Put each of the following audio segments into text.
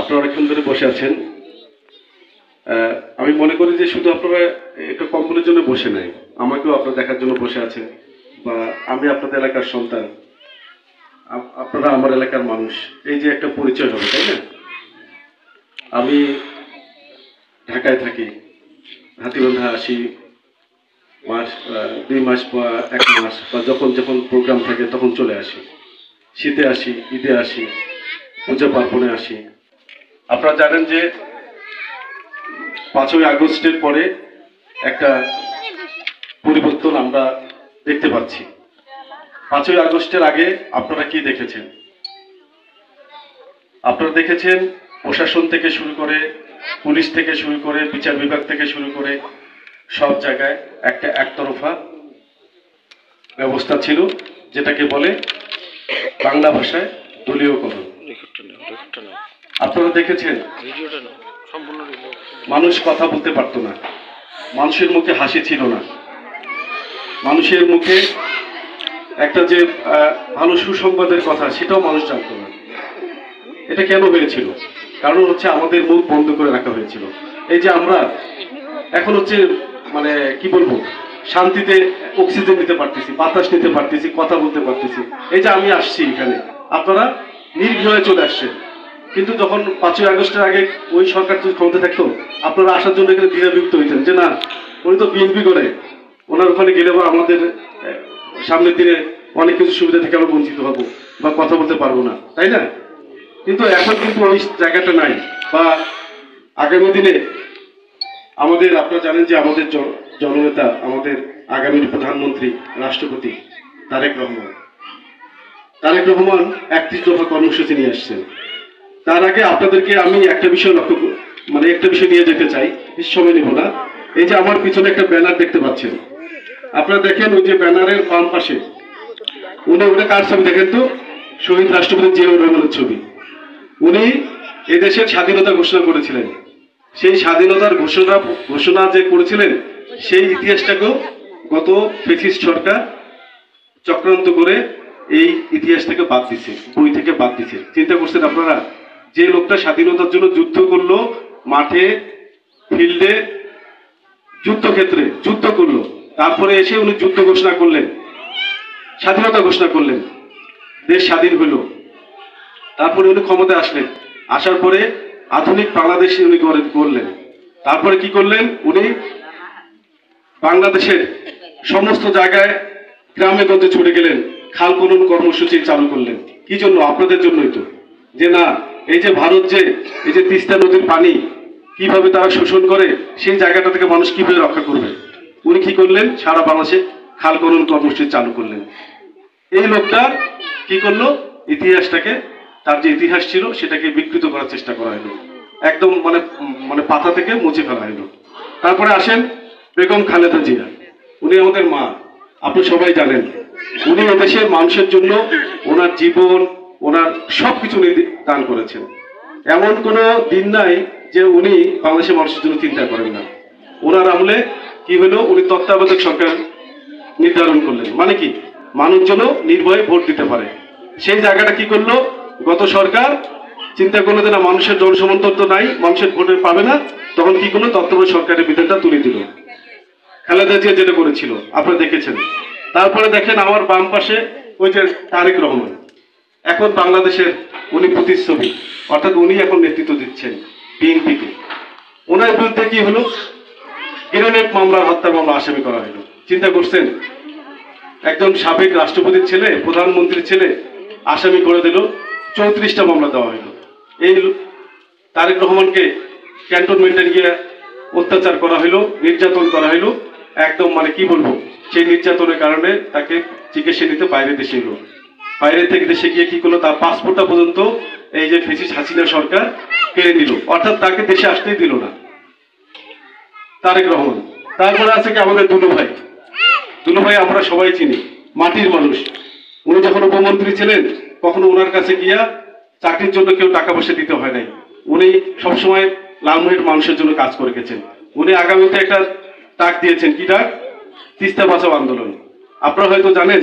আপনারা অনেকক্ষণ ধরে বসে আছেন। আমি মনে করি যে শুধু আপনারা একটা কম্বলের জন্য বসে নাই, আমাকেও আপনারা দেখার জন্য বসে আছেন, বা আমি আপনাদের এলাকার সন্তান, আপনারা আমার এলাকার মানুষ, এই যে একটা পরিচয় হবে, তাই না? আমি ঢাকায় থাকি, হাতিবান্ধা আসি মাস 2 মাস বা 1 মাস, বা যখন যখন প্রোগ্রাম থাকে তখন চলে আসি। শীতে আসি, ঈদে আসি, পূজা পার্বণে আসি। আপনারা জানেন যে 5ই আগস্টের পরে একটা পরিবর্তন আমরা দেখতে পাচ্ছি। 5ই আগস্টের আগে আপনারা কি দেখেছেন? আপনারা দেখেছেন প্রশাসন থেকে শুরু করে, পুলিশ থেকে শুরু করে, বিচার বিভাগ থেকে শুরু করে সব জায়গায় একটা একতরফা ব্যবস্থা ছিল, যেটাকে বলে বাংলা ভাষায় দলীয়করণ। আপনারা দেখেছেন মানুষ কথা বলতে পারতো না, মানুষের মুখে হাসি ছিল না, মানুষের মুখে একটা যে ভালো সুসংবাদের কথা সেটাও মানুষ জানতো না। এটা কেন হয়েছিল? কারণ হচ্ছে আমাদের মুখ বন্ধ করে রাখা হয়েছিল। এই যে আমরা এখন হচ্ছে মানে কি বলবো, শান্তিতে অক্সিজেন নিতে পারতেছি, বাতাস নিতে পারতেছি, কথা বলতে পারতেছি। এই যে আমি আসছি এখানে, আপনারা নির্ভয়ে চলে আসছেন। কিন্তু যখন 5ই আগস্টের আগে ওই সরকার যদি ক্ষমতা থাকতো, আপনারা আসার জন্য এখানে দ্বিধাবিভক্ত হইতেন যে না, উনি তো বিএনপি করে, ওনার ওখানে গেলে বা আমাদের সামনের দিনে অনেক কিছু সুবিধা থেকে আমরা বঞ্চিত হব বা কথা বলতে পারবো না, তাই না? কিন্তু এখন কিন্তু ওই জায়গাটা নাই। বা আগামী দিনে আমাদের, আপনারা জানেন যে আমাদের জননেতা, আমাদের আগামীর প্রধানমন্ত্রী রাষ্ট্রপতি তারেক রহমান 31 দফা কর্মসূচি নিয়ে আসছেন। তার আগে আপনাদেরকে আমি একটা বিষয় একটা বিষয় নিয়ে যেতে চাই, বেশি সময় নেব না। এই যে আমার পিছনে একটা ব্যানার দেখতে পাচ্ছেন, আপনারা দেখেন ওই যে ব্যানারের বাম পাশে ওটা কার ছবি দেখেন তো? শহীদ রাষ্ট্রপতি জিয়াউর রহমানের ছবি। উনি এদেশের স্বাধীনতা ঘোষণা করেছিলেন। সেই স্বাধীনতার ঘোষণা যে করেছিলেন, সেই ইতিহাসটাকেও গত ফ্যাসিস্ট সরকার চক্রান্ত করে এই ইতিহাস থেকে বাদ দিচ্ছে, বই থেকে বাদ দিচ্ছে। চিন্তা করছেন আপনারা? যে লোকটা স্বাধীনতার জন্য যুদ্ধ করলো, মাঠে ফিল্ডে যুদ্ধক্ষেত্রে যুদ্ধ করলো, তারপরে এসে উনি যুদ্ধ ঘোষণা করলেন, স্বাধীনতা ঘোষণা করলেন, দেশ স্বাধীন হইল। তারপরে উনি ক্ষমতায় আসলেন, আসার পরে আধুনিক বাংলাদেশ উনি করলেন। তারপরে কি করলেন? উনি বাংলাদেশের সমস্ত জায়গায় গ্রামে গঞ্জে ছুটে গেলেন, খাল খনন কর্মসূচি চালু করলেন। কি জন্য? আপনাদের জন্যই তো। যে না, এই যে ভারত যে এই যে তিস্তা নদীর পানি কিভাবে তারা শোষণ করে, সেই জায়গাটা থেকে মানুষ কিভাবে রক্ষা করবে, উনি কি করলেন? সারা বাংলাদেশে খাল খনন কর্মসূচি চালু করলেন। এই লোকটা কি করলো? ইতিহাসটাকে, তার যে ইতিহাস ছিল সেটাকে বিকৃত করার চেষ্টা করা হলো, একদম মানে পাতা থেকে মুছে ফেলা হলো। তারপরে আসেন বেগম খালেদা জিয়া, উনি আমাদের মা, আপনি সবাই জানেন। উনি এদেশের মানুষের জন্য ওনার জীবন, ওনার সবকিছু দান করেছেন। এমন কোনো দিন নাই যে উনি বাংলাদেশের মানুষের জন্য চিন্তা করেন না। ওনার আমলে কি হলো? উনি তত্ত্বাবধায়ক সরকার নির্ধারণ করলেন, মানে কি মানুষ যেন নির্ভয়ে ভোট দিতে পারে। সেই জায়গাটা কি করলো গত সরকার? চিন্তা করলো যে না, মানুষের জনসমর্থন তো নাই, মানুষের ভোটে পাবে না, তখন কি করলো? তত্ত্বাবধায়ক সরকারের বিধানটা তুলে দিল। খালেদা জিয়া যেটা করেছিল আপনারা দেখেছেন। তারপরে দেখেন আমার বাম পাশে ওই যে তারেক রহমান, এখন বাংলাদেশের উনি প্রতিচ্ছবি, অর্থাৎ উনি এখন নেতৃত্ব দিচ্ছেন বিএনপিকে। ওনার বিরুদ্ধে কি হলো? গ্রেনেড মামলার, হত্যা মামলা আসামি করা হলো। চিন্তা করছেন? একজন সাবেক রাষ্ট্রপতির ছেলে, প্রধানমন্ত্রীর ছেলে আসামি করে দিল, 34টা মামলা দেওয়া হলো। এই তারেক রহমানকে ক্যান্টনমেন্টে গিয়ে অত্যাচার করা হলো, নির্যাতন করা হলো, একদম মানে কি বলবো, সেই নির্যাতনের কারণে তাকে চিকিৎসা নিতে বাইরে দেশে এলো। বাইরে থেকে দেশে গিয়ে কি করলো? তার পাসপোর্টটা পর্যন্ত এই যে ফ্যাসিস্ট হাসিনা সরকার কেড়ে নিল, অর্থাৎ তাকে দেশে আসতেই দিল না তারেক রহমান। তারপরে আছে কি আমাদের দুলু ভাই, আমরা সবাই চিনি, মাটির মানুষ। উনি যখন উপমন্ত্রী ছিলেন, কখনো ওনার কাছে গিয়া চাকরির জন্য কেউ টাকা পয়সা দিতে হয় নাই। উনি সবসময় লালমনিরহাট মানুষের জন্য কাজ করে গেছেন। উনি আগামীতে একটা ডাক দিয়েছেন, কি ডাক? তিস্তা বাঁচাও আন্দোলন। আপনারা হয়তো জানেন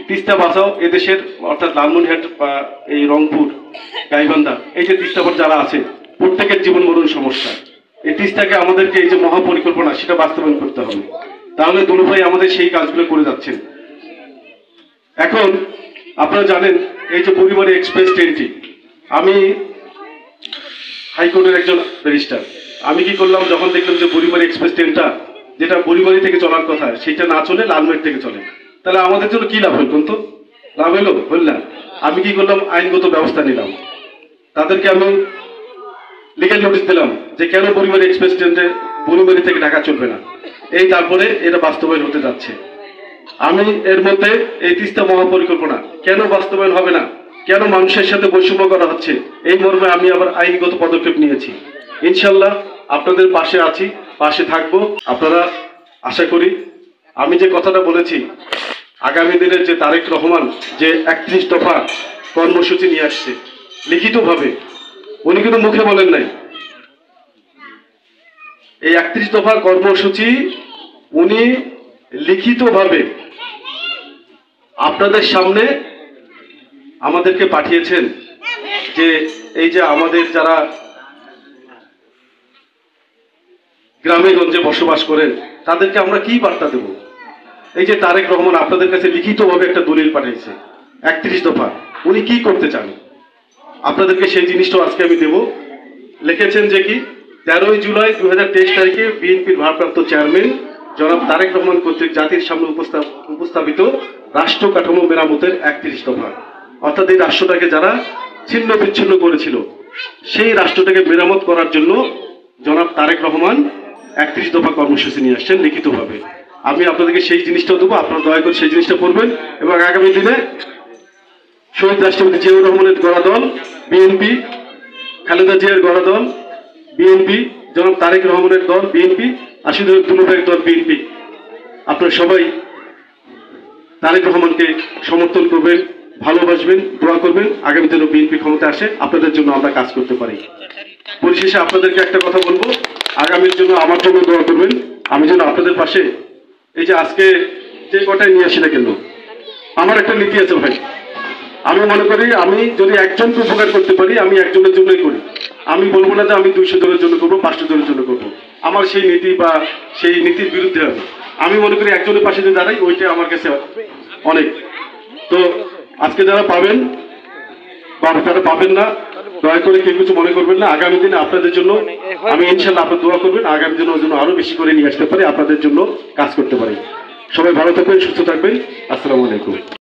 তিস্তা বাঁচাও এদেশের, অর্থাৎ লালমনিরহাট বা এই রংপুর গাইবান্ধা, এই যে তিস্তাপার যারা আছে প্রত্যেকের জীবন মরণ সমস্যা। এই তিস্তাকে আমাদেরকে এই যে মহাপরিকল্পনা সেটা বাস্তবায়ন করতে হবে, তাহলে দুলু ভাই আমাদের সেই কাজগুলো করে যাচ্ছেন। এখন আপনারা জানেন এই যে বুড়িমারি এক্সপ্রেস ট্রেনটি, আমি হাইকোর্টের একজন ব্যারিস্টার, আমি কি করলাম যখন দেখলাম যে বুড়িমারি এক্সপ্রেস ট্রেনটা যেটা বুড়িমারি থেকে চলার কথা সেটা না চলে লালমেট থেকে চলে, তাহলে আমাদের জন্য কি লাভ হল? কোন তো লাভ হল না। আমি কি করলাম, আইনগত ব্যবস্থা নিলাম, তাদেরকে আমি লিগ্যাল নোটিশ দিলাম যে কেন বুড়িমারি এক্সপ্রেস ট্রেনটা বুড়িমারি থেকে ঢাকা চলবে না। এই তারপরে এটা বাস্তবায়ন হতে যাচ্ছে। আমি এর মধ্যে এই তিস্তা মহাপরিকল্পনা কেন বাস্তবায়ন হবে না, কেন মানুষের সাথে বৈষম্য করা হচ্ছে, এই মর্মে আমি আবার আইনগত পদক্ষেপ নিয়েছি। ইনশাল্লাহ আপনাদের পাশে আছি, পাশে থাকবো। আপনারা আশা করি আমি যে কথাটা বলেছি, আগামী দিনের যে তারেক রহমান যে 31 দফা কর্মসূচি নিয়ে আসছে লিখিতভাবে, উনি কিন্তু মুখে বলেন নাই। এই 31 দফা কর্মসূচি উনি লিখিতভাবে আপনাদের সামনে আমাদেরকে পাঠিয়েছেন, যে এই যে আমাদের যারা গ্রামে গঞ্জে বসবাস করেন তাদেরকে আমরা কি বার্তা দেব। এই যে তারেক রহমান আপনাদের কাছে লিখিতভাবে একটা দলিল পাঠিয়েছে 31 দফা, উনি কি করতে চান আপনাদেরকে সেই জিনিসটাও আজকে আমি দেব। লিখেছেন যে কি 13 জুলাই 2023 তারিখে বিএনপির ভারপ্রাপ্ত চেয়ারম্যান জনাব তারেক রহমান কর্তৃক জাতির সামনে উপস্থাপিত রাষ্ট্র কাঠামো মেরামতের 31 দফা, অর্থাৎ এই রাষ্ট্রটাকে যারা ছিন্ন বিচ্ছিন্ন করেছিল সেই রাষ্ট্রটাকে মেরামত করার জন্য জনাব তারেক রহমান 31 দফা কর্মসূচি নিয়ে আসছেন লিখিতভাবে। আমি আপনাদেরকে সেই জিনিসটাও দেবো, আপনারা দয়া করে সেই জিনিসটা পড়বেন এবং আগামী দিনে শহীদ রাষ্ট্রপতি জিয়াউর রহমানের গড়া দল বিএনপি, খালেদা জিয়ার গড়া দল বিএনপি, জনাব তারেক রহমানের দল বিএনপি, আশিদুর দুলু ভাইয়ের দল বিএনপি, আপনারা সবাই তারেক রহমানকে সমর্থন করবেন, ভালোবাসবেন, দোয়া করবেন, আগামী দিনে বিএনপি ক্ষমতা আসে আপনাদের জন্য আমরা কাজ করতে পারি। পরিশেষে আপনাদেরকে একটা কথা বলবো, আগামীর জন্য আমার জন্য দোয়া করবেন, আমি যেন আপনাদের পাশে এই যে আজকে যে কটাই নিয়ে আসি না কেন, আমার একটা নীতি আছে ভাই। আমি মনে করি আমি যদি একজনকে উপকার করতে পারি আমি একজনের জন্যই করি। আমি বলবো না যে আমি 200 জনের জন্য করবো, 500 জনের জন্য করবো, আমার সেই নীতি বা সেই নীতির বিরুদ্ধে হবে। আমি মনে করি একজনের পাশে যদি দাঁড়াই ওইটা আমার কাছে অনেক। তো আজকে যারা পাবেন বা যারা পাবেন না দয়া করে কেউ কিছু মনে করবেন না। আগামী দিনে আপনাদের জন্য আমি ইনশাল্লাহ আপনার দোয়া করবেন, আগামী দিনে ওই জন্য আরো বেশি করে নিয়ে আসতে পারি, আপনাদের জন্য কাজ করতে পারি। সবাই ভালো থাকবেন, সুস্থ থাকবেন। আসসালামু আলাইকুম।